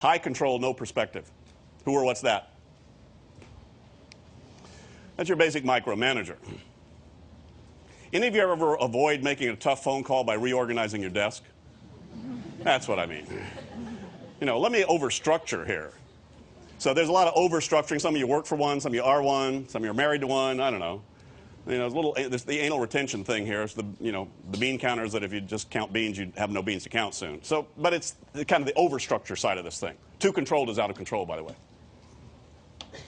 High control, no perspective. Who or what's that? That's your basic micromanager. Any of you ever avoid making a tough phone call by reorganizing your desk? That's what I mean. You know, let me overstructure here. So there's a lot of overstructuring. Some of you work for one, some of you are one, some of you are married to one, I don't know. You know, there's the anal retention thing here. It's the, you know, the bean counters that if you just count beans, you'd have no beans to count soon. So, but it's kind of the overstructure side of this thing. Too controlled is out of control, by the way. As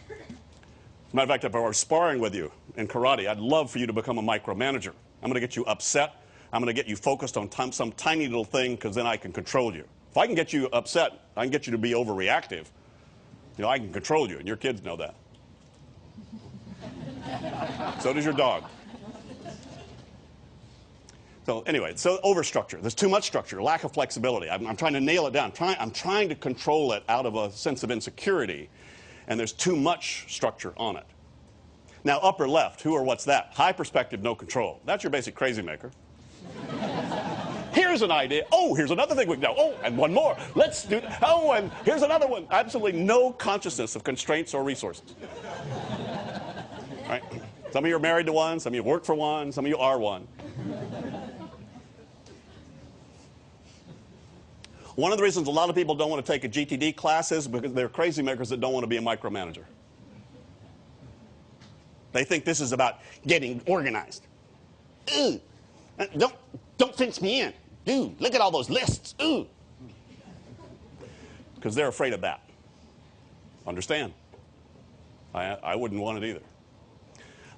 a matter of fact, if I were sparring with you in karate, I'd love for you to become a micromanager. I'm going to get you upset. I'm going to get you focused on some tiny little thing because then I can control you. If I can get you upset, I can get you to be overreactive. You know, I can control you, and your kids know that. So does your dog. So anyway, so overstructure. There's too much structure, lack of flexibility. I'm trying to nail it down. I'm trying to control it out of a sense of insecurity, and there's too much structure on it. Now, upper left, who or what's that? High perspective, no control. That's your basic crazy maker. Here's an idea. Oh, here's another thing we can do. Oh, and one more. Let's do. Oh, and here's another one. Absolutely no consciousness of constraints or resources. Right? Some of you are married to one, some of you work for one, some of you are one. One of the reasons a lot of people don't want to take a GTD class is because they're crazy makers that don't want to be a micromanager. They think this is about getting organized. Ooh, don't fence me in. Dude, look at all those lists. Ooh. Because they're afraid of that. Understand? I wouldn't want it either.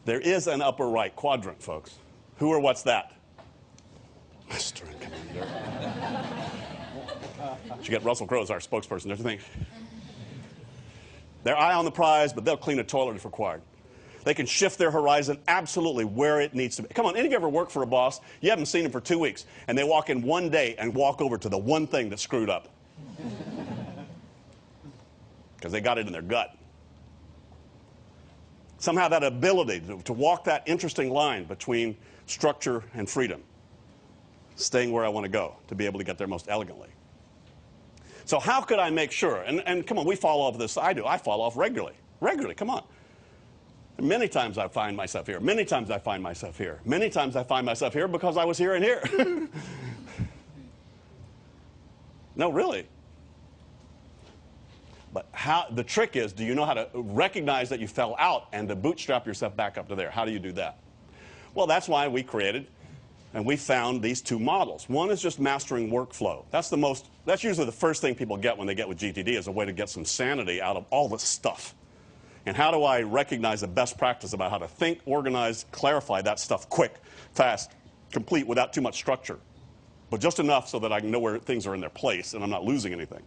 There is an upper right quadrant, folks. Who or what's that? Mr. and Commander. You get Russell Crowe as our spokesperson, don't you think? They're eye on the prize, but they'll clean a toilet if required. They can shift their horizon absolutely where it needs to be. Come on, any of you ever worked for a boss, you haven't seen him for 2 weeks, and they walk in one day and walk over to the one thing that screwed up? Because they got it in their gut. Somehow that ability to walk that interesting line between structure and freedom, staying where I want to go, to be able to get there most elegantly. So how could I make sure, and come on, we fall off this, I fall off regularly, come on. Many times I find myself here, many times I find myself here, many times I find myself here because I was here and here. No, really. But the trick is, do you know how to recognize that you fell out and to bootstrap yourself back up to there? How do you do that? Well, that's why we created and we found these two models. One is just mastering workflow. That's usually the first thing people get when they get with GTD, is a way to get some sanity out of all this stuff. And how do I recognize the best practice about how to think, organize, clarify that stuff quick, fast, complete, without too much structure, but just enough so that I can know where things are in their place and I'm not losing anything.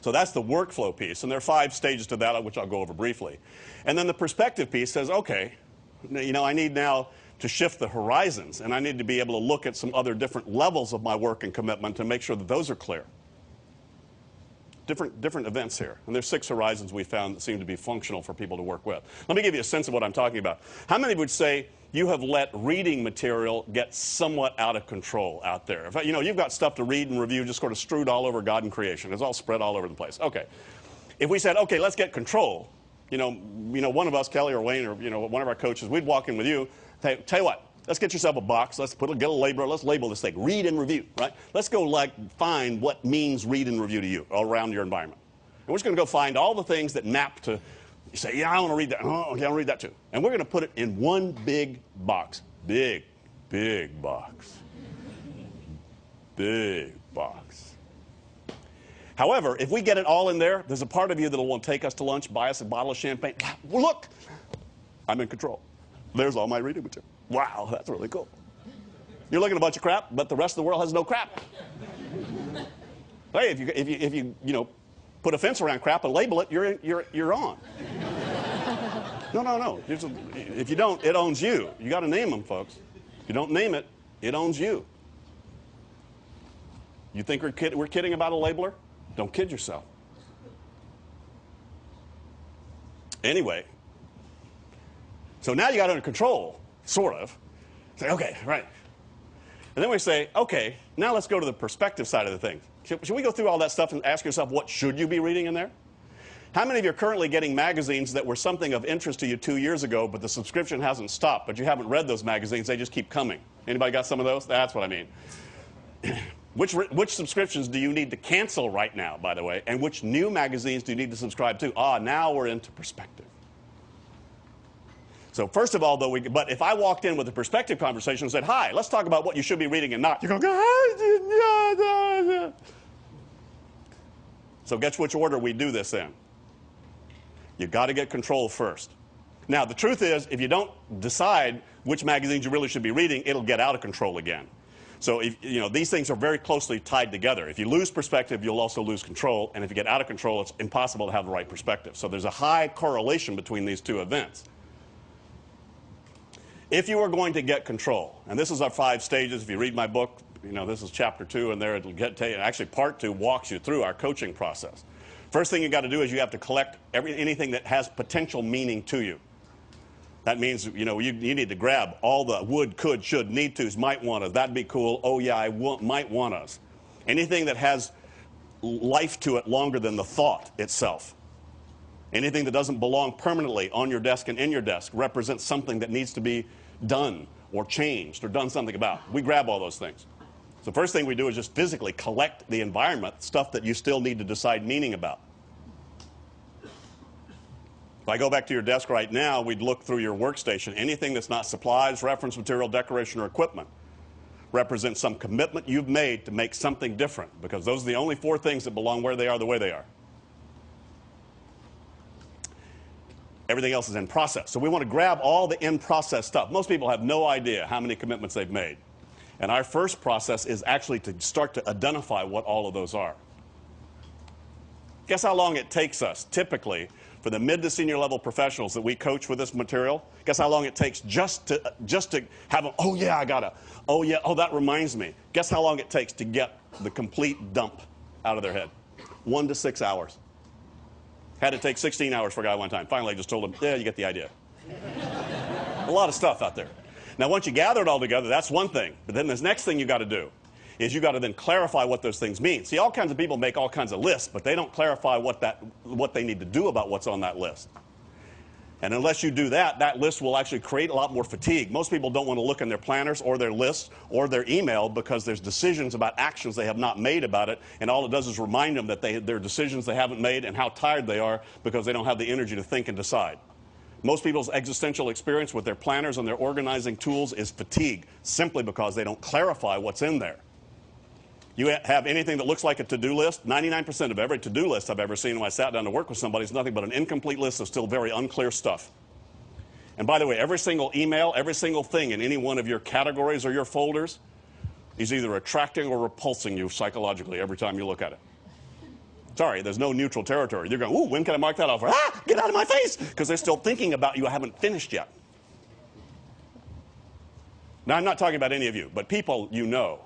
So that's the workflow piece, and there are 5 stages to that, which I'll go over briefly. And then the perspective piece says, okay, you know, I need now to shift the horizons, and I need to be able to look at some other different levels of my work and commitment to make sure that those are clear. Different events here, and there's 6 horizons we found that seem to be functional for people to work with. Let me give you a sense of what I'm talking about. How many would say you have let reading material get somewhat out of control out there? If, you know, you've got stuff to read and review just sort of strewed all over God and creation. It's all spread all over the place. Okay. If we said, okay, let's get control, you know, one of us, Kelly or Wayne, or one of our coaches, we'd walk in with you, tell you what, let's get yourself a box, let's get a label, let's label this thing, read and review, right? Let's go find what means read and review to you around your environment. And we're just going to go find all the things that map to, you say, yeah, I want to read that. Oh, yeah, I want to read that too. And we're going to put it in one big box. Big box. Big box. However, if we get it all in there, there's a part of you that will want to take us to lunch, buy us a bottle of champagne. Well, look, I'm in control. There's all my reading material. Wow, that's really cool. You're looking at a bunch of crap, but the rest of the world has no crap. Hey, if you put a fence around crap and label it, you're on. No. If you don't, it owns you. You got to name them, folks. If you don't name it, it owns you. You think we're kidding about a labeler? Don't kid yourself. Anyway, so now you got it under control, sort of. Say, okay, right. And then we say, okay, now let's go to the perspective side of the thing. Should we go through all that stuff and ask yourself, what should you be reading in there? How many of you are currently getting magazines that were something of interest to you 2 years ago, but the subscription hasn't stopped, but you haven't read those magazines, they just keep coming? Anybody got some of those? That's what I mean. Which subscriptions do you need to cancel right now, by the way, and which new magazines do you need to subscribe to? Now we're into perspective. So first of all, though, but if I walked in with a perspective conversation and said, hi, let's talk about what you should be reading and not, you're going, so guess which order we do this in? You've got to get control first. Now, the truth is, if you don't decide which magazines you really should be reading, it'll get out of control again. So these things are very closely tied together. If you lose perspective, you'll also lose control. And if you get out of control, it's impossible to have the right perspective. So there's a high correlation between these two events. If you are going to get control, and this is our 5 stages. If you read my book, this is chapter 2, and there it'll actually part 2 walks you through our coaching process. First thing you got to do is you have to collect anything that has potential meaning to you. That means, you need to grab all the would, could, should, need tos, might want us. That'd be cool. Oh, yeah, might want us. Anything that has life to it longer than the thought itself. Anything that doesn't belong permanently on your desk and in your desk represents something that needs to be done or changed or done something about. We grab all those things. So the first thing we do is just physically collect the environment, stuff that you still need to decide meaning about. If I go back to your desk right now, we'd look through your workstation. Anything that's not supplies, reference material, decoration, or equipment represents some commitment you've made to make something different, because those are the only 4 things that belong where they are the way they are. Everything else is in process. So we want to grab all the in-process stuff. Most people have no idea how many commitments they've made. And our first process is actually to start to identify what all of those are. Guess how long it takes us, typically, for the mid to senior level professionals that we coach with this material? Guess how long it takes just to have them, oh yeah, I gotta, oh yeah, oh that reminds me. Guess how long it takes to get the complete dump out of their head? 1 to 6 hours. Had to take 16 hours for a guy one time. Finally, I just told him, yeah, you get the idea. A lot of stuff out there. Now, once you gather it all together, that's one thing. But then this next thing you got to do is you got to then clarify what those things mean. See, all kinds of people make all kinds of lists, but they don't clarify what they need to do about what's on that list. And unless you do that, that list will actually create a lot more fatigue. Most people don't want to look in their planners or their lists or their email because there's decisions about actions they have not made about it, and all it does is remind them that there are decisions they haven't made and how tired they are because they don't have the energy to think and decide. Most people's existential experience with their planners and their organizing tools is fatigue, simply because they don't clarify what's in there. You have anything that looks like a to-do list, 99% of every to-do list I've ever seen when I sat down to work with somebody is nothing but an incomplete list of still very unclear stuff. And by the way, every single email, every single thing in any one of your categories or your folders is either attracting or repulsing you psychologically every time you look at it. Sorry, there's no neutral territory. You're going, ooh, when can I mark that off? Get out of my face! Because they're still thinking about you haven't finished yet. Now, I'm not talking about any of you, but people you know.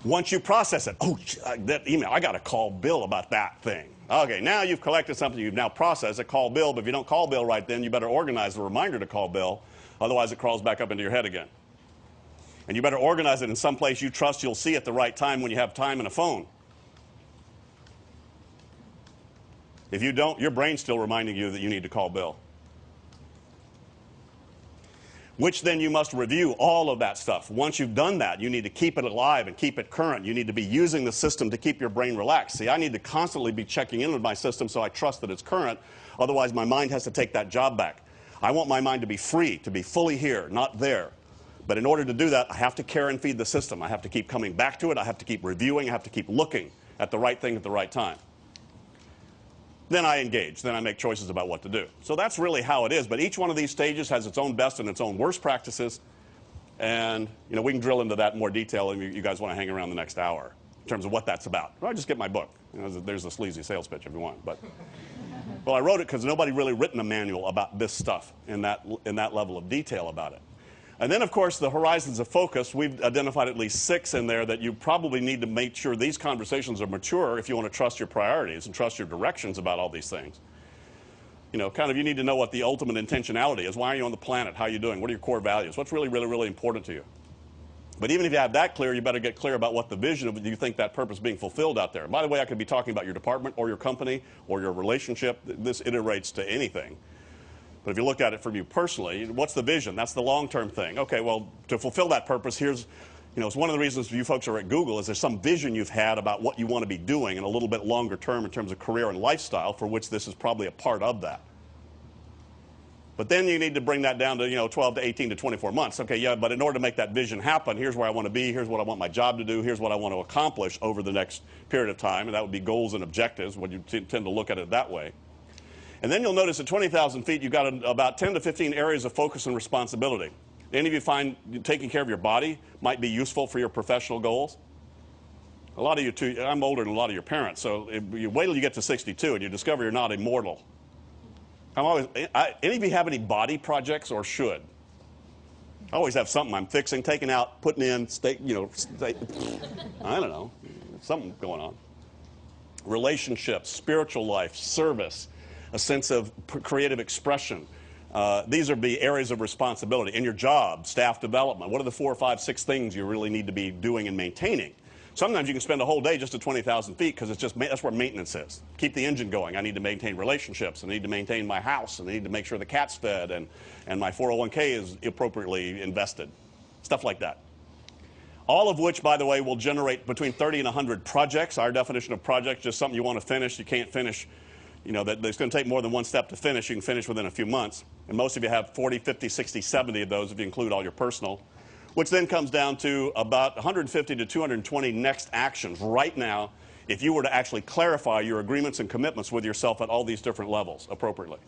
Once you process it, oh, that email, I got to call Bill about that thing. Okay, now you've collected something, you've now processed it, call Bill, but if you don't call Bill right then, you better organize a reminder to call Bill, otherwise it crawls back up into your head again. And you better organize it in some place you trust you'll see at the right time when you have time and a phone. If you don't, your brain's still reminding you that you need to call Bill. Which then you must review all of that stuff. Once you've done that, you need to keep it alive and keep it current. You need to be using the system to keep your brain relaxed. See, I need to constantly be checking in with my system so I trust that it's current. Otherwise, my mind has to take that job back. I want my mind to be free, to be fully here, not there. But in order to do that, I have to care and feed the system. I have to keep coming back to it. I have to keep reviewing. I have to keep looking at the right thing at the right time. Then I engage. Then I make choices about what to do. So that's really how it is. But each one of these stages has its own best and its own worst practices. And we can drill into that in more detail if you guys want to hang around the next hour in terms of what that's about. Or just get my book. There's a sleazy sales pitch if you want. But well, I wrote it because nobody really written a manual about this stuff in that level of detail about it. And then, of course, the horizons of focus, we've identified at least 6 in there that you probably need to make sure these conversations are mature if you want to trust your priorities and trust your directions about all these things. You need to know what the ultimate intentionality is. Why are you on the planet? How are you doing? What are your core values? What's really, really, really important to you? But even if you have that clear, you better get clear about what the vision of you think that purpose is being fulfilled out there. By the way, I could be talking about your department or your company or your relationship. This iterates to anything. But if you look at it from you personally, what's the vision? That's the long-term thing. Okay, well, to fulfill that purpose, here's, it's one of the reasons you folks are at Google is there's some vision you've had about what you want to be doing and a little bit longer term in terms of career and lifestyle, for which this is probably a part of that. But then you need to bring that down to 12 to 18 to 24 months. Okay, yeah, but in order to make that vision happen, here's where I want to be, here's what I want my job to do, here's what I want to accomplish over the next period of time, and that would be goals and objectives when you tend to look at it that way. And then you'll notice at 20,000 feet, you've got about 10 to 15 areas of focus and responsibility. Any of you find taking care of your body might be useful for your professional goals? A lot of you, too, I'm older than a lot of your parents, so you wait till you get to 62 and you discover you're not immortal. Any of you have any body projects or should? I always have something I'm fixing, taking out, putting in, I don't know, something going on. Relationships, spiritual life, service, a sense of creative expression. These are the areas of responsibility. In your job, staff development, what are the 4, 5, 6 things you really need to be doing and maintaining? Sometimes you can spend a whole day just at 20,000 feet because that's where maintenance is. Keep the engine going. I need to maintain relationships. I need to maintain my house. I need to make sure the cat's fed and my 401k is appropriately invested. Stuff like that. All of which, by the way, will generate between 30 and 100 projects. Our definition of project is just something you want to finish. You can't finish, that's going to take more than one step to finish. You can finish within a few months. And most of you have 40, 50, 60, 70 of those if you include all your personal. Which then comes down to about 150 to 220 next actions right now if you were to actually clarify your agreements and commitments with yourself at all these different levels appropriately.